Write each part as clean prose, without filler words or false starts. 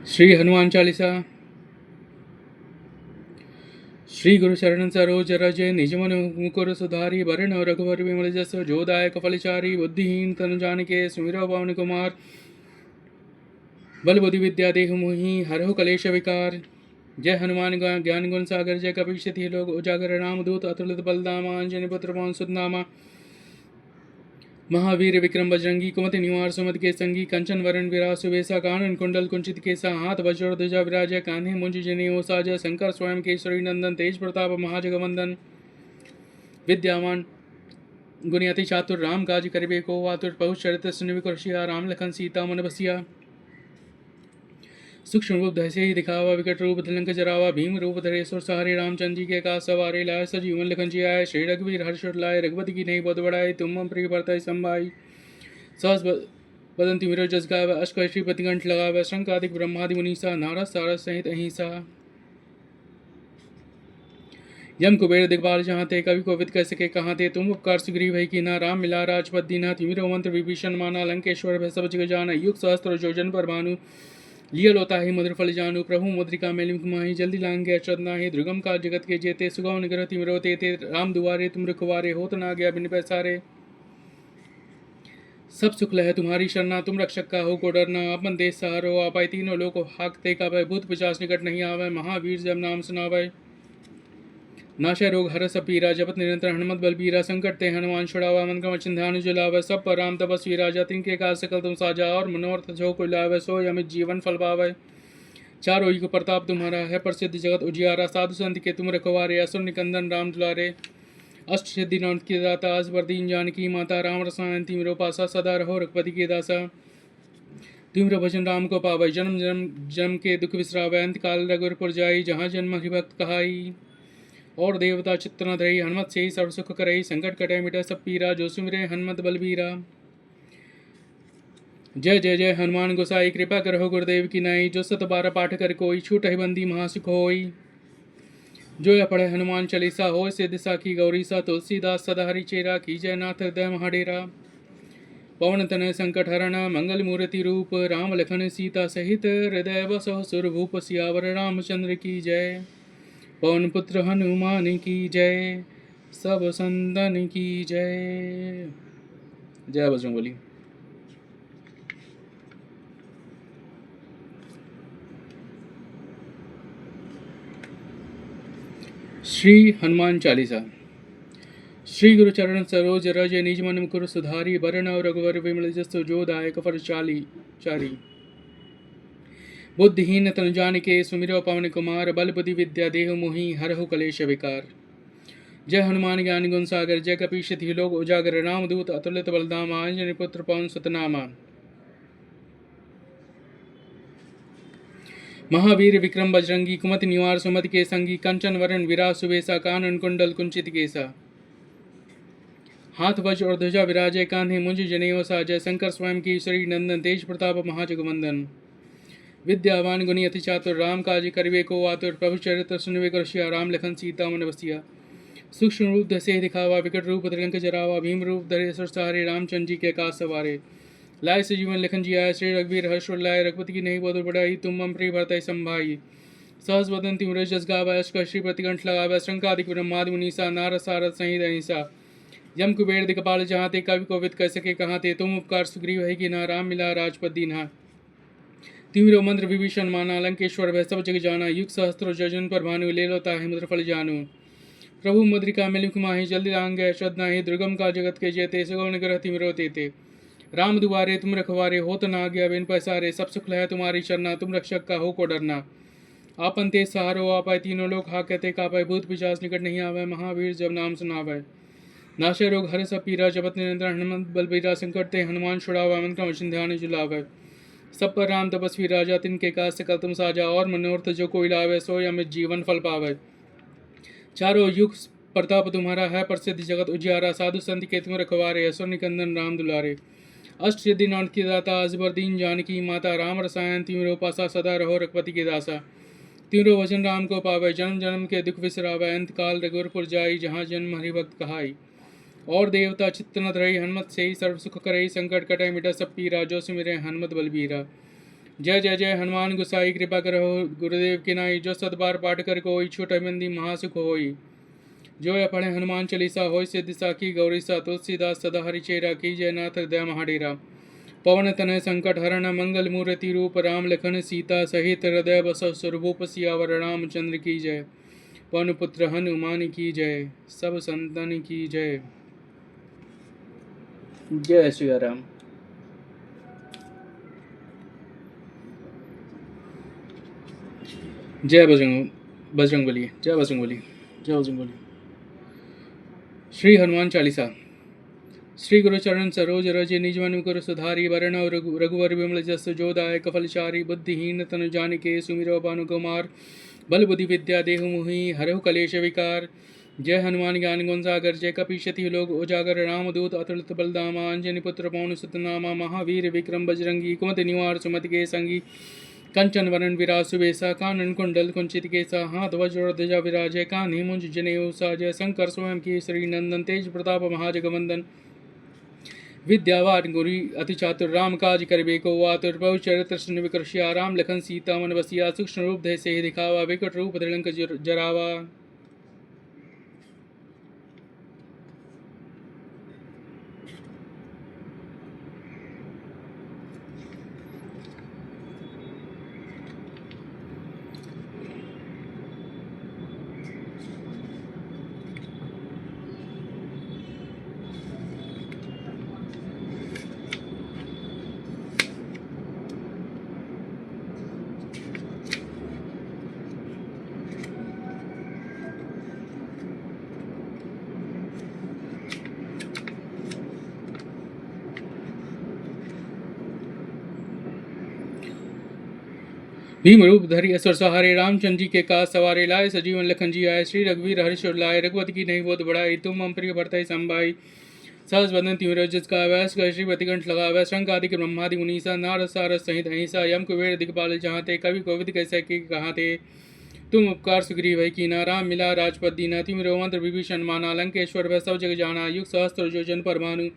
श्री हनुमान चालीसा। श्री गुरु चरण सरोज रज निजमन मुकुर सुधारी वरण रघुवर विमल जस जोदायक फलचारी बुद्धिहीन तनु जानिके सुमिरो पवन कुमार बल बुद्धि विद्या देहु मोहि हरहु कलेश विकार। जय हनुमान ज्ञान गुण सागर जय कपीशति लोक उजागर रामदूत अतुलित बलदामा अंजनी पुत्र पवन सुत नामा। महावीर विक्रम बजरंगी कुमति निवार सुमत के संगी कंचन वरण विराज सुवेसा कानन कुंडल कुंचित केसा हाथ वज्र ध्वजा विराजय कान्हे मुंज जनेऊ साजय शंकर स्वयं केसरी नंदन तेज प्रताप महाजगवंदन विद्यावान गुणी अति चातुर राम काज करिबे को आतुर पहुँच चरित सुनिबि कुरसिया राम लखन सीता मन बसिया। सूक्ष्म रूप धैसे ही दिखावा विकट रूप धलंक जरावा भीम रूप धरे सुर सहारे रामचंद्र जी के का सवारे लाए सजीवन लखन जी आए श्री रघुवीर हर्ष लाए रघुपति की नहीं बहुत बड़ाई तुम प्रिय भरतहि संभाई सहस बदंती मिरो जस गावे अष्ट श्रीपति कंठ लगावे शंकादिक ब्रह्मादि मुनीसा नारद सारद सहित अहिंसा। यम कुबेर दिग्बाल जहाँ थे कवि कोविद कह सके कहाँ थे तुम उपकार सुग्रीव है कि ना राम मिला राजपद दीना तिमिरो मंत्र विभीषण माना लंकेश्वर भय सब जग जाना युग सहस्त्र जोजन पर भानु लियल होता ही मधुर फल जानू प्रभु मुद्रिका मेलिम कुमाही जल्दी लांगे अचरद नाही दुर्गम का जगत के जेते सुगम निग्रह तिमिरो ते राम दुआरे तुम रखवारे होत ना गया बिन पैसारे। सब सुख लह तुम्हारी शरणा तुम रक्षक का हो को डरना अपन देश सहारो आपाय तीनों लोग हाकते का भय भूत पिशाच निकट नहीं आवे महावीर जब नाम सुनावे। नाशा रोग हर सब पीरा जपत निरंतर हनुमत बलबीरा संकट ते हनुमान छुड़ावा मन क्रम चिंध्यान जुलावे सब पर राम तपस्वी राजा तिनके काज सकल तुम साजा और मनोरथ जो कोई लावे सो अमित जीवन फल पावे। चारों युग प्रताप तुम्हारा है प्रसिद्ध जगत उजियारा साधु संत के तुम रखवारे असुर निकंदन राम दुलारे अष्ट सिद्धि नौत के दाता अस बरदीन जानकी माता राम रसायन तिमिरो पासा सदा रहो रघुपति के दासा। तिमिरो भजन राम को पावै जन्म जन्म जन्म के दुख विसरावै अंत काल रघुरपुर जाई जहाँ जन्म हरिभक्त कहाई और देवता चित्त न धरई हनुमत से ही सर्व सुख करई संकट कटे मिटे सब पीरा जो सुमिरे हनुमत बलबीरा। जय जय जय हनुमान गोसाई कृपा करहो गुरुदेव की नाई जो सत बारह पाठ कर कोई छूट ही बंदी महासुख होई। जो यह पढ़े हनुमान चालीसा हो सिद्ध साखी गौरी सा तुलसीदास सदा हरि चेरा की जय नाथ हृदय महाडेरा। पवन तनय संकट हरण मंगल मूर्ति रूप राम लखन सीता सहित हृदय बसो सुरभूप सियावर रामचंद्र की जय। पवन पुत्र हनुमान की जय सब संतन की जय। जय बजरंगबली। श्री हनुमान चालीसा। श्री गुरु चरण सरोज रज निज मन मुकुर सुधारी वरण रघुवर विमल जसु जो दायक फल चारी बुद्धिहीन तनु जानिके सुमिरो पवन कुमार बल बुद्धि विद्या देहु मोहि हरहु कलेश विकार। जय हनुमान ज्ञान गुण सागर जय कपीशति लोक उजागर रामदूत अतुलित बलधामा अंजनी पुत्र पवन सुत नामा। महावीर विक्रम बजरंगी कुमति निवार सुमत के संगी कंचन वरण विराज सुवेसा कानन कुंडल कुंचित केसा हाथ वज्र और ध्वजा विराजय कान्हे मुंज जनेऊ साजय शंकर स्वयं केसरी नंदन तेज प्रताप महाजगवंदन विद्यावान गुणी अति चातुर राम काज करिबे को आतुर प्रभु चरित्र सुनिबे कुरसिया राम लखन सीता मन बसिया। सूक्ष्म रूप धसे दिखावा विकट रूप धलंक जरावा भीम रूप धरे सुर सहारे रामचंद्र जी के काज सवारे लाए सजीवन लखन जी आए श्री रघुवीर हर्ष लाए रघुपति की नहीं बहुत बढ़ाई तुम मम प्रिय भरतहि संभाई सहस बदन तिमिरो जस गावै अष्ट श्रीपति कंठ लगावै शंकादिक ब्रह्मादि मुनीसा नारद सारद सहित अहिंसा। यम कुबेर दिक्पाल जहाँ ते कवि कोविद कह सके कहाँ ते तुम उपकार सुग्रीव है कि ना राम मिला राजपद दीन्हा। तिमिरो मंत्र विभीषण माना लंकेश्वर भय सब जग जाना युग सहस्त्र जोजन पर भानु ले लो ताहि मधुर फल जानू। प्रभु मुद्रिका मिलिम कुमाही जल्दी लांगे अश्रद्धा ही दुर्गम का जगत के जेते सुगम निग्रह तिमिरो तेते राम दुआरे तुम रखवारे होत ना गया बिन पैसारे सब सुख लह तुम्हारी शरणा तुम रक्षक का हो को डरना। आपन ते सहारो आपाय तीनों लोग हा कहते कापाय भूत पिशाच निकट नहीं आवे महावीर जब नाम सुनावे। नाशे रोग हर सब पीरा जपत निरंतर हनुमत बलबीरा संकट ते हनुमान छुड़ावा मन क्रम चिंध्यान जुलावे सब पर राम तपस्वी राजा तिनके काज सकल तुम साजा और मनोरथ जो कोई लावे सोय अमित जीवन फल पावे। चारों युग प्रताप तुम्हारा है प्रसिद्ध जगत उजियारा साधु संत के तुम रखवारे असुर निकंदन राम दुलारे अष्ट सिद्धि नौत की दाता अजबर दीन जानकी माता राम रसायन तिमिरो पासा सदा रहो रघुपति के दासा। तिमिरो वचन राम को पावे जन्म जन्म के दुख विसरावे अंत काल रघुरपुर जाई जहाँ जन्म हरिभक्त कहाई और देवता चित्त न धरई हनुमत से ही सर्व सुख करई संकट कटे मिटा सब पीरा जो सुमिरे हनुमत बलबीरा। जय जय जय हनुमान गुसाई कृपा करो गुरुदेव की नाई। जो सत बार पाठ कर कोई छोटा बंदी महासुख होई। जो या पढ़े हनुमान चालीसा होय सिद्धि साखी गौरीसा। तुलसीदास सदा हरिचेरा की जय नाथ हृदय महाडेरा। पवन तनय संकट हरण मंगल मूर्ति रूप राम लखन सीता सहित हृदय बसव स्वरूप सियावर रामचंद्र की जय। पवन पुत्र हनुमान की जय। सब संतन की जय। जय श्री राम। जय बजरंगबली। जय बजरंगबली। जय बजरंगबली। श्री हनुमान चालीसा। श्री गुरु चरण सरोज रज निज मन मुकुर सुधारी। वरण रघुवर विमल जस जो दायक फलचारी। बुद्धिहीन तनु जानिके सुमिरो भानु कुमार। बल बुद्धि विद्या देहु मोहि हरहु कलेश विकार। जय हनुमान ज्ञान गुण सागर जय कपीशति लोक उजागर। रामदूत अतुलित बलधामा अंजनी पुत्र पवन सुत नामा। महावीर विक्रम बजरंगी कुमति निवार सुमति के संगी। कंचन वरण विराज सुबेसा। कानन कुंडल कुंचित केसा। हाथ वज्र ध्वजा विराजय। कान्हे मुंज जनेऊ साजय। शंकर स्वयं केसरी नंदन। तेज प्रताप महाजगवंदन। विद्यावान गुणी अति चातुर। राम काज करिबे को आतुर। प्रभु चरित्र सुनि विकर्षिया। राम लखन सीता मन बसिया। सूक्ष्म रूप धरि सिहि दिखावा। विकट रूप धरि लंक जरावा। भीम रूप धरि असुर सहारे। रामचंद्र जी के काज सवारे। लाए सजीवन लखन जी आए। श्री रघुवीर हर्षुर लाए। रघुपति की नहीं बहुत बढ़ाई। तुम हम प्रिय भरतहि संभाई। सहस बदन तिमिर जस गावै। श्रीपति कंठ लगावै। शंकादिक ब्रह्मादि मुनीसा। नारद सारद सहित अहिंसा। यम कुबेर दिखपाल जहांते। कवि कोविद कैसे की कहाते। तुम उपकार सुग्रीव है कीना। राम मिला राजपद दीना। तिमिरो मंत्र विभीषण माना। लंकेश्वर भय सब जग जाना। युग सहस्त्र योजन पर भानु।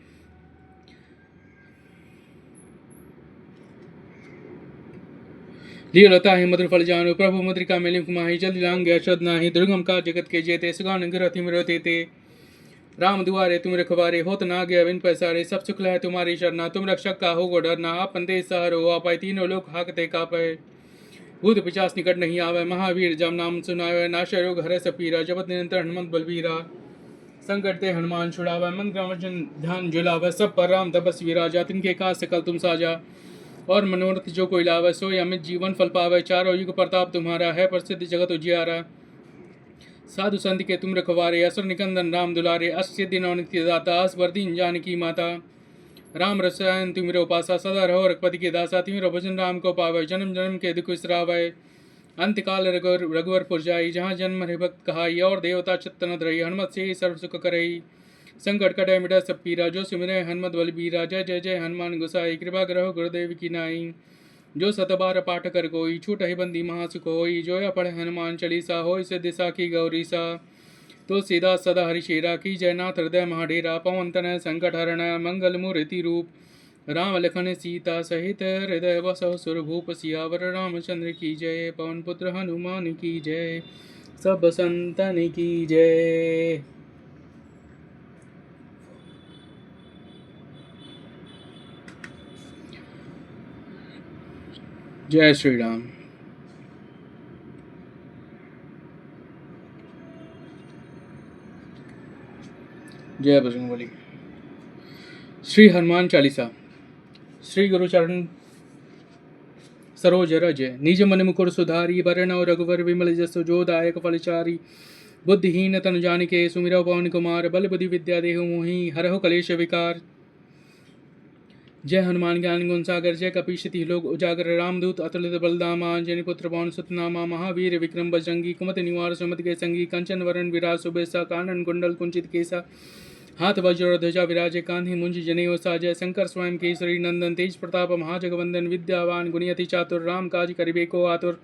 लीलता है मधुर फल जानु। प्रभु मुद्रिका मिलिम कुमाही। जल लांग अशद नाही। दुर्गम का जगत के जेते। सुगान गिर तिमिरो तेते। राम दुआरे तुम रखवारे। होत ना गया बिन पैसारे। सब सुख है तुम्हारी शरणा। तुम रक्षक का हो गो डरना। आप पंते सहारो हो पाए। तीनों लोग हाकते कापे। भूत पिचास निकट नहीं आवे। महावीर जब नाम सुनावे। नाशय रोग हरे सपीरा। जपत निरंतर हनुमंत बलबीरा। संकट ते हनुमान छुड़ावे। मंत्र वचन ध्यान झुलावे। सब पर राम तपस्वी राजा। तिनके काज सकल तुम साजा। और मनोरथ जो कोई लावे। सोई अमित जीवन फल पावे। चारों युग प्रताप तुम्हारा है। प्रसिद्ध जगत उजियारा। साधु संत के तुम रखवारे। असुर निकंदन राम दुलारे। अष्ट सिद्धि नौ नित्य दाता। असबर दीन जानकी माता। राम रसायन तिमिरो पासा। सदा रहो रघुपति के दासा। तिमिरो भजन राम को पावे। जन्म जन्म के दुख विसरावे। अंतकाल रघुवर पुर जाई। जहाँ जन्म हरि भक्त कहाई। और देवता चित्त न धरई। हनुमत से सर्व सुख करई। संकट कटय मिटा सब पीरा। जो सिमरे हनुमत बलबीरा। जय जय जय हनुमान गोसाई। कृपा करो गुरुदेव की नाई। जो सतबार पाठ कर कोई। छूटहि बंदी महासुख होई। जो या पढ़े हनुमान चालीसा। होय सिद्धि साखी गौरीसा। तुलसीदास सदा हरिचेरा की जय। नाथ हृदय महाडेरा। पवन तनय संकट हरण मंगल मूर्ति रूप राम लखन सीता सहित हृदय बसव सुरभूप सियावर रामचंद्र की जय। पवन पुत्र हनुमान की जय। सब संतन की जय। जय श्री राम। जय बजरंगबली। श्री हनुमान चालीसा। श्री गुरु चरण सरोज रज निज मन मुकुर सुधारी। वरण रघुवर विमल जस जो दायक फलचारी। बुद्धिहीन तनु जानिके सुमिरौ पवन कुमार। बल बुद्धि विद्या देहु मोहि हरहु कलेश विकार। जय हनुमान ज्ञान गुण सागर जय कपीशति लोक उजागर। रामदूत अतुलित बलधामा अंजनी पुत्र पवन सुत नामा। महावीर विक्रम बजरंगी कुमति निवार सुमति के संगी। कंचन वरण विराज सुबेसा। कानन कुंडल कुंचित केसा। हाथ वज्र ध्वजा विराजे। कान्हे मुंज जनेऊ साजय। शंकर स्वयं केसरी नंदन। तेज प्रताप महाजगवंदन। विद्यावान गुणी अति चातुर। राम काज करिबे को आतुर।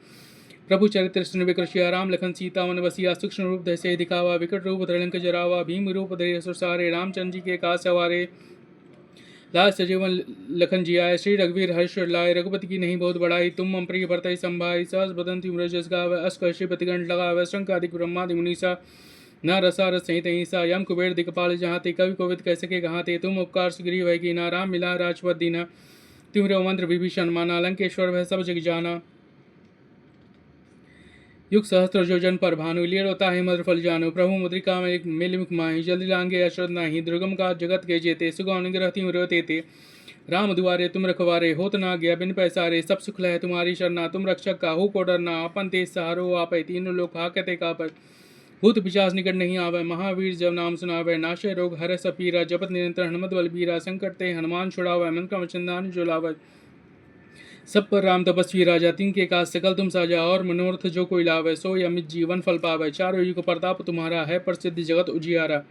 प्रभु चरित्र सुनि विकर्षिया। राम लखन सीता मन बसिया। सूक्ष्म रूप धरि सिहि दिखावा। विकट रूप धरि लंक जरावा। भीम रूप धरि असुर सहारे। रामचंद्र जी के काज सवारे। लाल सजीवन लखन जियाय, श्री रघुवीर हर्ष लाय, रघुपति की नहीं बहुत बड़ाई, तुम मम प्रिय भरतहि संभाई, सहस बदन तुम रजस गावै, अस कहि श्रीपति कंठ लगावै, शंकादिक ब्रह्मादि मुनीसा, न रसा रस सहित अहिंसा, यम कुबेर दिक्पाल जहाँ ते, कवि कोविद कह सके कहाँ ते, तुम उपकार सुग्रीव है कीना, राम मिला राजपद दीना, तिमरो मंत्र विभीषण माना, लंकेश्वर भय सब जग जाना, युग सहस्त्र योजन पर भानु, लीलोता है मधुर फल जानु, प्रभु मुद्रिका में मिल मुख माही, जल्दी लांगे अश्रद्ध नाही, दुर्गम का जगत के जेते, सुगम अनुग्रह तिमिरो तेते, राम दुआरे तुम रखवारे, होत ना गया बिन पैसारे, सब सुख है तुम्हारी शरणा, तुम रक्षक काहू को डरना, अपन तेज सहारो आपै, तीनों लोग हाकते कापै, भूत पिशाच निकट नहीं आवे, महावीर जब नाम सुनावे, नाशे रोग हरे सब पीरा, जपत निरंतर हनुमत बलबीरा, संकट ते हनुमान छुड़ावे, मन क्रम चंदन जो लावे, सब पर राम तपस्वी राजा, तिनके काज सकल तुम साजा, और मनोरथ जो कोई लावे, सो अमित जीवन फल पावे, चारों युग प्रताप तुम्हारा है, प्रसिद्ध जगत उजियारा,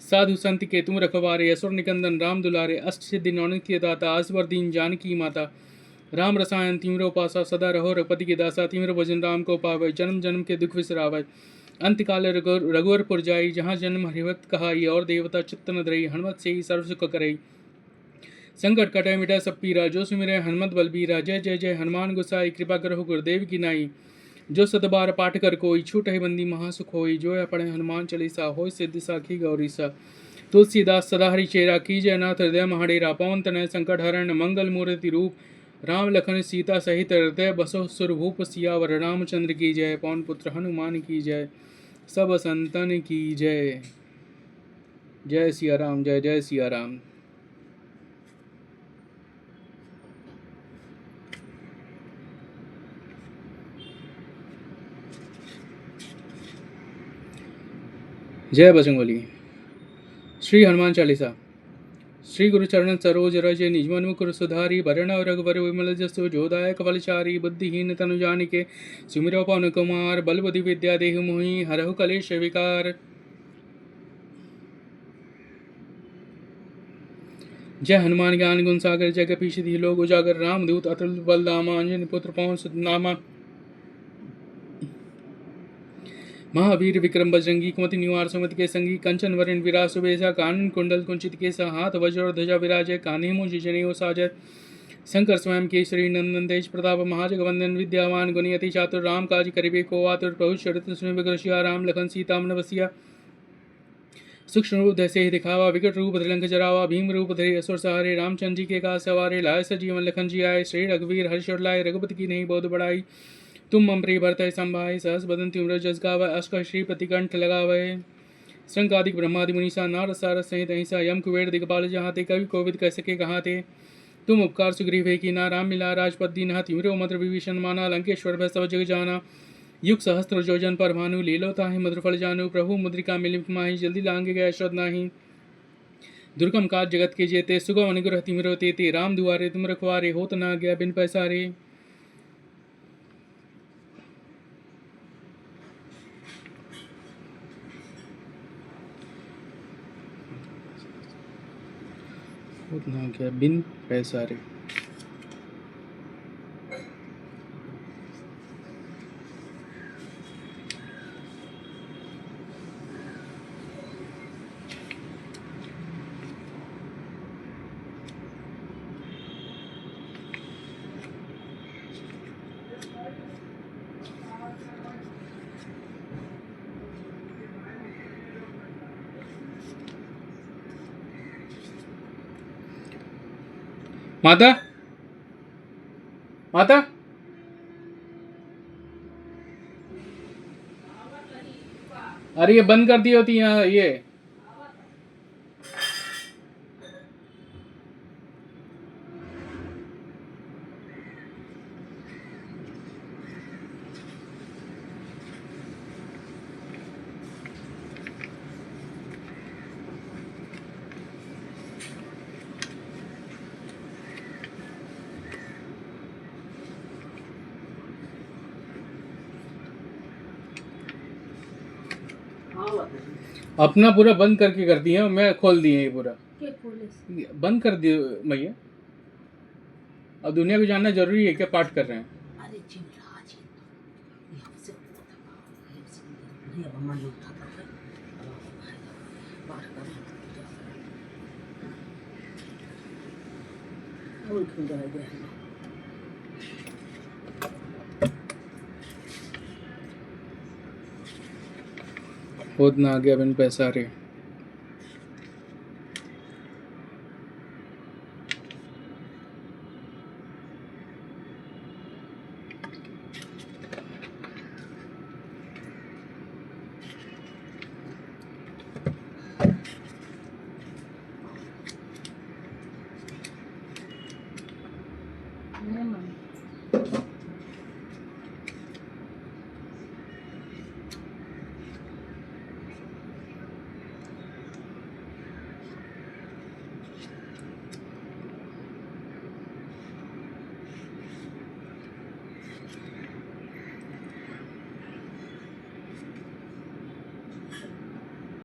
साधु संत के तुम रखवारे, असुर निकंदन राम दुलारे, अष्ट सिद्धि नौनित्य दाता, असवर दीन जानकी माता, राम रसायन तिमरो पासा, सदा रहो रघुपति के दासा, तिमरो भजन राम को पावे, जन्म जन्म के दुख विसरावे, अंतकाल रघुवरपुर जाई, जहाँ जन्म हरिभक्त कहाई, और देवता चित्त न धरई, हनुमत से ही सर्व सुख करई, संकट कटे मिटे सब पीरा, जो सुमिरे हनुमत बलबीरा, जय जय जय हनुमान गोसाई, कृपा करो गुरुदेव की नाई, जो सतबार पाठ कर कोई, छूट है बंदी महासुख होई, जो पढ़े हनुमान चालीसा, होय सिद्धि साखी गौरीसा, तुलसीदास सदा हरि चेरा, कीजय नाथ हृदय महाडेरा, पवन तनय संकट हरण, मंगल मूर्ति रूप, राम लखन सीता सहित हृदय बसो सुरभूप, सियावर रामचंद्र की जय, पवन पुत्र हनुमान की जय, सब संतन की जय। जय सिया राम, जय जय सिया राम। जय बजरंगबली। श्री हनुमान चालीसा। श्री गुरु चरण सरोज रज निजमन मुकुर सुधारी, भरण रघुवर विमल जसु जोदायक फलचारी, बुद्धिहीन तनु जानिके सुमिरो पवन कुमार, बल बुद्धि विद्या देहु मोहि, हरहु कलेश विकार। जय हनुमान ज्ञान गुण सागर, जय कपीश लोक उजागर, रामदूत अतुल बल धामा, अंजनी पुत्र पवन सुत नामा, महावीर विक्रम बजरंगी, कुमति निवार सुमति के संगी, कंचन वरण विराज सुबेसा, कानन कुंडल कुंचित केसा, हाथ वज्र और ध्वजा विराजय, कान्हे मुंज जनेऊ साजय, शंकर स्वयं केसरी नंदन, तेज प्रताप महाजगवंदन, विद्यावान गुणी अति चातुर, राम काज करिबे को आतुर, प्रभु चरित्र सुनिबे को रसिया, राम लखन सीता मन बसिया, सूक्ष्म रूप धैसे ही दिखावा, विकट रूप धरि जरावा, भीम रूप धरि असुर सहारे, रामचंद्र जी के काज सवारे, लाए सजीवन लखन जी आए, श्री रघुवीर हर्ष लाए, रघुपति की नहीं बहुत बड़ाई, तुम मम प्रिय भरतहि संभाई, सहस बदन तुम रजस गावै, अष्ट श्रीपति कंठ लगावै, शंकादिक ब्रह्मादि मुनीसा, नारद सारद सहित अहिंसा, यम कुबेर दिक्पाल जहाँ ते, कवि कोविद कह सके कहाँ ते, तुम उपकार सुग्रीव कीना, राम मिला राजपद दीना, तिमिरो मंत्र विभीषण माना, लंकेश्वर भय सब जग जाना, युग सहस्त्र योजन पर भानु, लीलोता है मधुर फल जानु, प्रभु मुद्रिका मिल माही, जल्दी लांगे गए श्रद्ध नाही, दुर्गम काज जगत के जेते, सुगम अनुग्रह तिमिरो तेते, राम दुआरे तुम रखवारे, होत ना गया बिन पैसारे। उतना क्या बिन पैसारे। माता, माता, अरे ये बंद कर दी होती यहाँ ये। अपना पूरा बंद करके कर दिए, मैं खोल दिए ये पूरा बंद कर दिए भैया। अब दुनिया को जानना जरूरी है क्या पाठ कर रहे हैं। और खुदा है होद ना आगे बिन पैसा रे